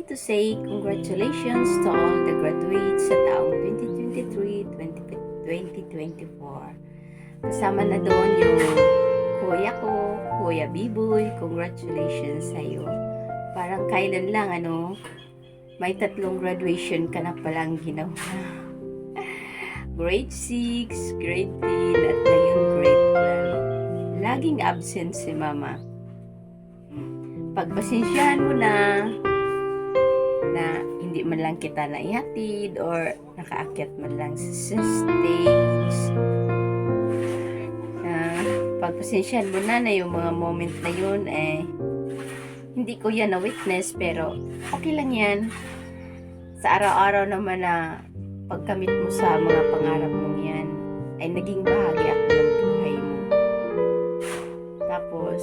to say congratulations to all the graduates sa taong 2023-2024. Kasama na doon yung kuya ko, Kuya Biboy. Congratulations sa iyo. Parang kailan lang may 3 graduation ka na palang ginawa. Grade 6, grade 10, at ngayon grade 12. Laging absent si Mama. Pagpasensyahan mo na hindi man lang kita naihatid or nakaakyat man lang sa stage. Pagpasensyahan mo na yung mga moment na yun hindi ko yan na-witness, pero okay lang yan. Sa araw-araw naman na pagkamit mo sa mga pangarap mong yan ay naging bahagi ako ng buhay mo. Tapos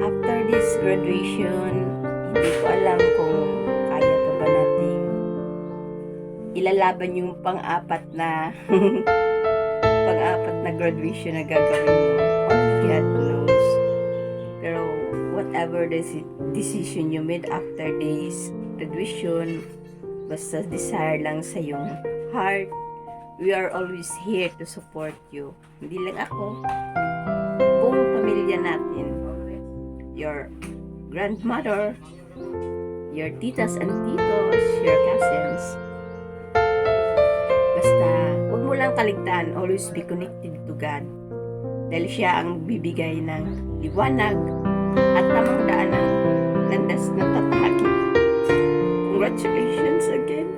after this graduation, hindi ko alam kung kaya pa ba nating ilalaban yung pang-apat na graduation na gagawin mo. Only God knows. Pero whatever the decision you made after this graduation, basta desire lang sa yung heart, we are always here to support you. Hindi lang ako, buong pamilya natin. Your grandmother, your titas and titos, your cousins. Basta, huwag mo lang kaligtaan, always be connected to God. Dahil siya ang bibigay ng liwanag at tamang daan ng landas na tatahakin. Congratulations again.